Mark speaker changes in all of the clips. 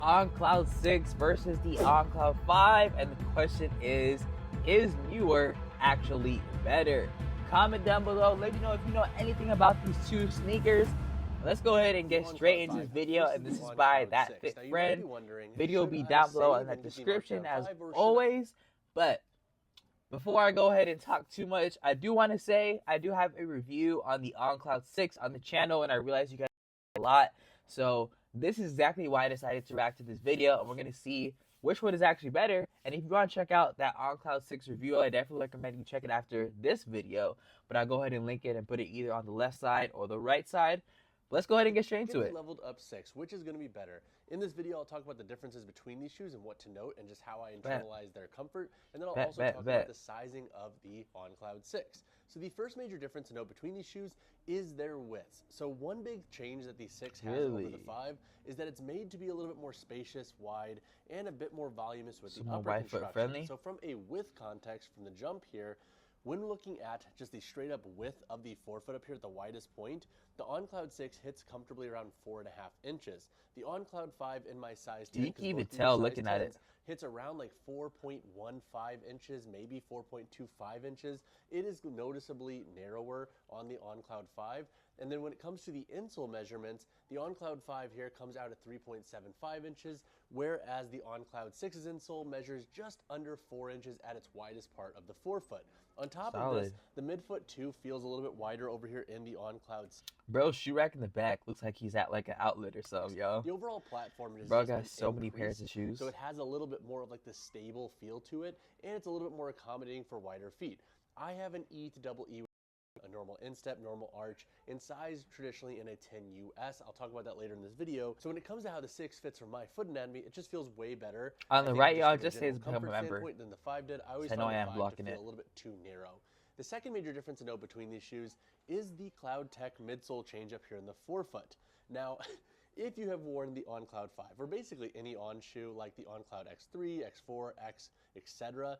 Speaker 1: On Cloud 6 versus the On Cloud 5, and the question is newer actually better? Comment down below, let me know if you know anything about these two sneakers. Let's go ahead and get straight into this video, and this is by That Fit Friend. Video will be down below in the description as always. But before I go ahead and talk too much, I do want to say I do have a review on the On Cloud 6 on the channel, and I realize you guys a lot. So this is exactly why I decided to react to this video, and we're going to see which one is actually better. And if you want to check out that On Cloud 6 review, I definitely recommend you check it after this video. But I'll go ahead and link it and put it either on the left side or the right side. But let's go ahead and get straight into it.
Speaker 2: Leveled up 6, which is going to be better? In this video, I'll talk about the differences between these shoes and what to note and just how I internalize their comfort. And then I'll also talk about the sizing of the On Cloud 6. So the first major difference to note between these shoes is their width. So one big change that the 6 has over the 5 is that it's made to be a little bit more spacious, wide, and a bit more voluminous with the upper construction. So from a width context, from the jump here, when looking at just the straight up width of the forefoot up here at the widest point, the On Cloud 6 hits comfortably around 4.5 inches. The On Cloud 5 in my size 10,
Speaker 1: you can even tell looking at it,
Speaker 2: hits around like 4.15 inches, maybe 4.25 inches. It is noticeably narrower on the On Cloud 5. And then when it comes to the insole measurements, the On Cloud 5 here comes out at 3.75 inches, whereas the On Cloud 6's insole measures just under 4 inches at its widest part of the forefoot. On top of this, the midfoot too feels a little bit wider over here in the On Cloud.
Speaker 1: Bro, shoe rack in the back looks like he's at like an outlet or something, yo.
Speaker 2: The overall platform is
Speaker 1: bro got so many pairs of shoes,
Speaker 2: so it has a little bit more of like the stable feel to it, and it's a little bit more accommodating for wider feet. I have an E to double E, a normal instep, normal arch, in size traditionally in a 10 US. I'll talk about that later in this video. So when it comes to how the 6 fits for my foot anatomy, it just feels way better.
Speaker 1: On the right, y'all, just says become a member.
Speaker 2: Than the 5 did. I always
Speaker 1: I know
Speaker 2: found
Speaker 1: I am
Speaker 2: the 5
Speaker 1: blocking
Speaker 2: to feel
Speaker 1: it
Speaker 2: a little bit too narrow. The second major difference to note between these shoes is the Cloud Tech midsole change up here in the forefoot. Now, if you have worn the On Cloud 5, or basically any On shoe like the On Cloud X3, X4, X, etc.,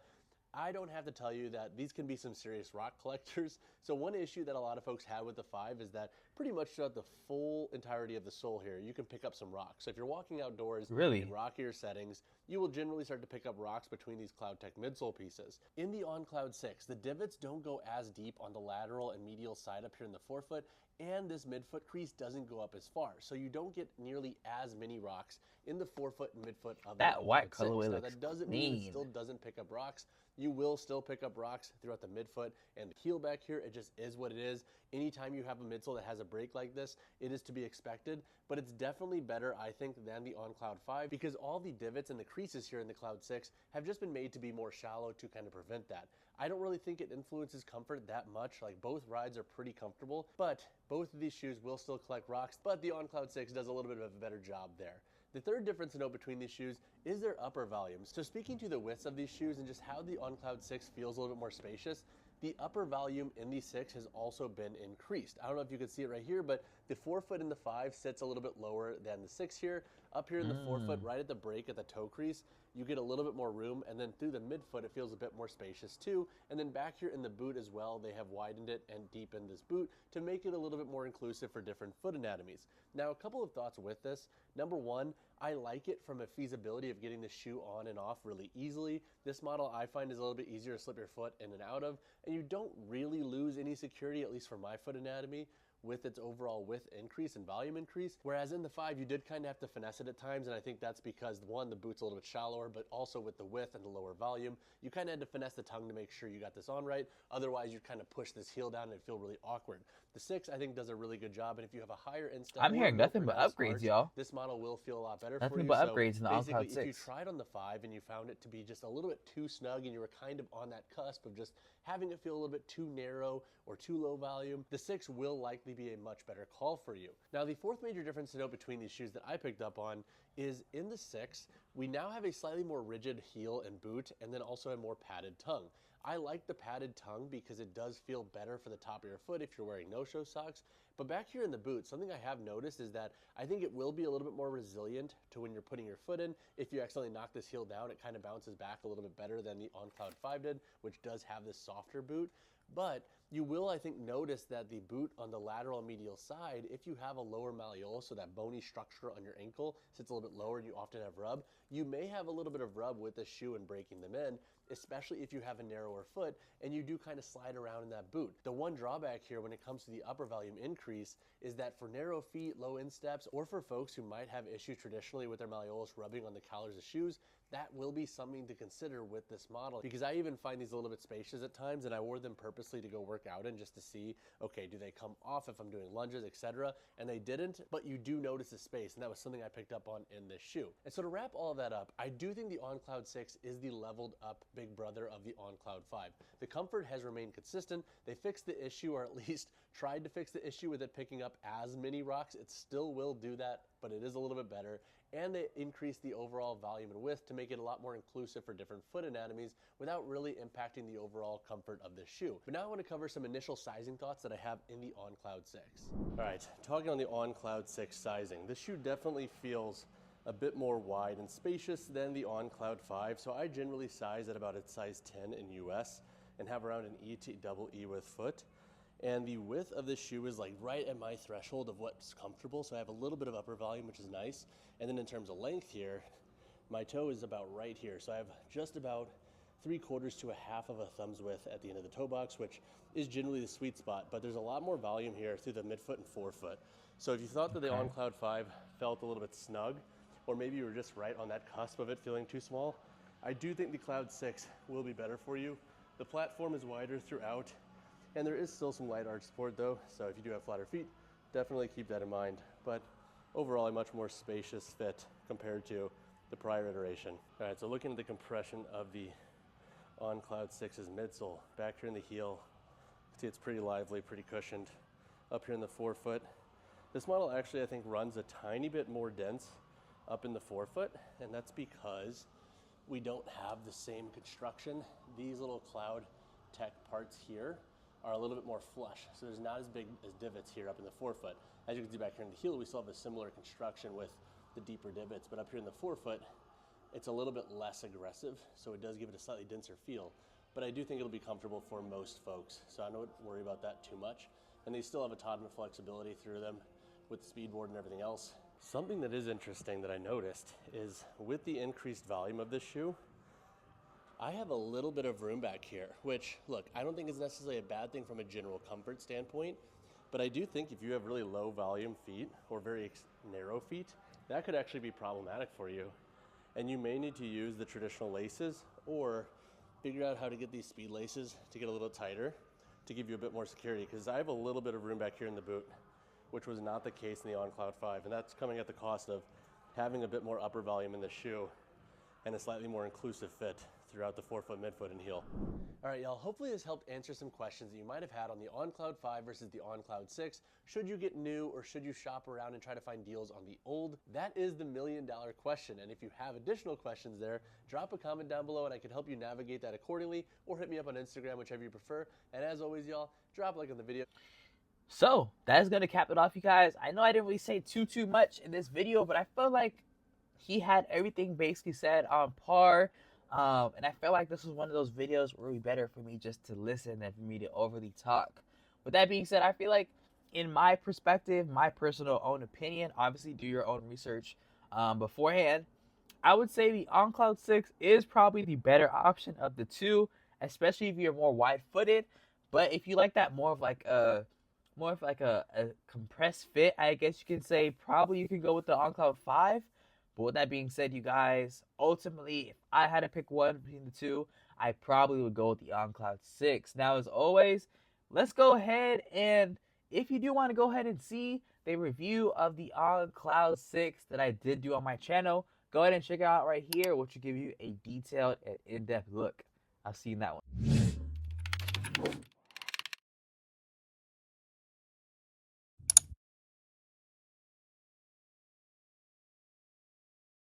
Speaker 2: I don't have to tell you that these can be some serious rock collectors. So one issue that a lot of folks have with the 5 is that pretty much throughout the full entirety of the sole here, you can pick up some rocks. So if you're walking outdoors in rockier settings, you will generally start to pick up rocks between these Cloud Tech midsole pieces. In the On Cloud 6, the divots don't go as deep on the lateral and medial side up here in the forefoot, and this midfoot crease doesn't go up as far. So you don't get nearly as many rocks in the forefoot and midfoot of
Speaker 1: that white colorway. Now,
Speaker 2: that doesn't mean it still doesn't pick up rocks. You will still pick up rocks throughout the midfoot and the heel back here. It just is what it is. Anytime you have a midsole that has a break like this, it is to be expected, but it's definitely better, I think, than the On Cloud 5 because all the divots and the creases here in the Cloud 6 have just been made to be more shallow to kind of prevent that. I don't really think it influences comfort that much. Like, both rides are pretty comfortable, but both of these shoes will still collect rocks, but the On Cloud 6 does a little bit of a better job there. The third difference to note between these shoes is their upper volumes. So speaking to the widths of these shoes and just how the On Cloud 6 feels a little bit more spacious, the upper volume in the 6 has also been increased. I don't know if you can see it right here, but the forefoot in the 5 sits a little bit lower than the 6 here. Up here in the forefoot, right at the break at the toe crease, you get a little bit more room, and then through the midfoot, it feels a bit more spacious too. And then back here in the boot as well, they have widened it and deepened this boot to make it a little bit more inclusive for different foot anatomies. Now, a couple of thoughts with this. Number one, I like it from a feasibility of getting the shoe on and off really easily. This model I find is a little bit easier to slip your foot in and out of, and you don't really lose any security, at least for my foot anatomy, with its overall width increase and volume increase. Whereas in the 5, you did kind of have to finesse it at times, and I think that's because, one, the boot's a little bit shallower, but also with the width and the lower volume, you kind of had to finesse the tongue to make sure you got this on right. Otherwise, you'd kind of push this heel down and it'd feel really awkward. The 6, I think, does a really good job, and if you have a higher instep,
Speaker 1: I'm hearing nothing but upgrades, y'all.
Speaker 2: This model will feel a lot better for you.
Speaker 1: Nothing but upgrades in the On Cloud 6.
Speaker 2: If you tried on the 5 and you found it to be just a little bit too snug and you were kind of on that cusp of just having it feel a little bit too narrow or too low volume, the 6 will likely be a much better call for you. Now, the fourth major difference to note between these shoes that I picked up on is in the 6, we now have a slightly more rigid heel and boot, and then also a more padded tongue. I like the padded tongue because it does feel better for the top of your foot if you're wearing no-show socks. But back here in the boot, something I have noticed is that I think it will be a little bit more resilient to when you're putting your foot in. If you accidentally knock this heel down, it kind of bounces back a little bit better than the On Cloud 5 did, which does have this softer boot. But you will, I think, notice that the boot on the lateral and medial side, if you have a lower malleolus, so that bony structure on your ankle sits a little bit lower and you often have rub, you may have a little bit of rub with the shoe and breaking them in, especially if you have a narrower foot and you do kind of slide around in that boot. The one drawback here when it comes to the upper volume increase is that for narrow feet, low insteps, or for folks who might have issues traditionally with their malleolus rubbing on the collars of shoes, that will be something to consider with this model, because I even find these a little bit spacious at times, and I wore them purposely to go work out in just to see, okay, do they come off if I'm doing lunges, etc. And they didn't, but you do notice the space, and that was something I picked up on in this shoe. And so to wrap all of that up, I do think the On Cloud 6 is the leveled up big brother of the On Cloud 5. The comfort has remained consistent. They fixed the issue, or at least tried to fix the issue with it picking up as many rocks. It still will do that, but it is a little bit better. And they increased the overall volume and width to make it a lot more inclusive for different foot anatomies without really impacting the overall comfort of this shoe. But now I want to cover some initial sizing thoughts that I have in the On Cloud 6. All right, talking on the On Cloud 6 sizing, this shoe definitely feels a bit more wide and spacious than the On Cloud 5. So I generally size at about a size 10 in US and have around an E to double E with foot. And the width of this shoe is like right at my threshold of what's comfortable. So I have a little bit of upper volume, which is nice. And then in terms of length here, my toe is about right here. So I have just about 3/4 to a half of a thumb's width at the end of the toe box, which is generally the sweet spot. But there's a lot more volume here through the midfoot and forefoot. So if you thought that the On Cloud 5 felt a little bit snug, or maybe you were just right on that cusp of it feeling too small, I do think the Cloud 6 will be better for you. The platform is wider throughout, and there is still some light arch support though, so if you do have flatter feet, definitely keep that in mind. But overall, a much more spacious fit compared to the prior iteration. All right, so looking at the compression of the On Cloud 6's midsole, back here in the heel, see it's pretty lively, pretty cushioned. Up here in the forefoot, this model actually I think runs a tiny bit more dense up in the forefoot, and that's because we don't have the same construction. These little Cloud Tech parts here are a little bit more flush, so there's not as big as divots here up in the forefoot. As you can see back here in the heel, we still have a similar construction with the deeper divots, but up here in the forefoot, it's a little bit less aggressive, so it does give it a slightly denser feel. But I do think it'll be comfortable for most folks, so I don't worry about that too much. And they still have a ton of flexibility through them with the speed board and everything else. Something that is interesting that I noticed is with the increased volume of this shoe, I have a little bit of room back here, which, look, I don't think is necessarily a bad thing from a general comfort standpoint, but I do think if you have really low volume feet or very narrow feet, that could actually be problematic for you. And you may need to use the traditional laces or figure out how to get these speed laces to get a little tighter to give you a bit more security, because I have a little bit of room back here in the boot, which was not the case in the On Cloud 5, and that's coming at the cost of having a bit more upper volume in the shoe and a slightly more inclusive fit throughout the forefoot, midfoot, and heel. All right, y'all, hopefully this helped answer some questions that you might have had on the On Cloud 5 versus the On Cloud 6. Should you get new, or should you shop around and try to find deals on the old? That is the million-dollar question, and if you have additional questions there, drop a comment down below and I can help you navigate that accordingly, or hit me up on Instagram, whichever you prefer. And as always, y'all, drop a like on the video.
Speaker 1: So that is going to cap it off, you guys. I know I didn't really say too much in this video, but I felt like he had everything basically said on par. And I felt like this was one of those videos where it would be better for me just to listen than for me to overly talk. With that being said, I feel like in my perspective, my personal own opinion, obviously do your own research beforehand, I would say the On Cloud 6 is probably the better option of the two, especially if you're more wide-footed. But if you like that more of a compressed fit, I guess you can say, probably you can go with the On Cloud 5. But with that being said, you guys, ultimately, if I had to pick one between the two, I probably would go with the On Cloud 6. Now, as always, let's go ahead and, if you do want to go ahead and see the review of the On Cloud 6 that I did do on my channel, go ahead and check it out right here, which will give you a detailed and in-depth look. I'll see you in that one.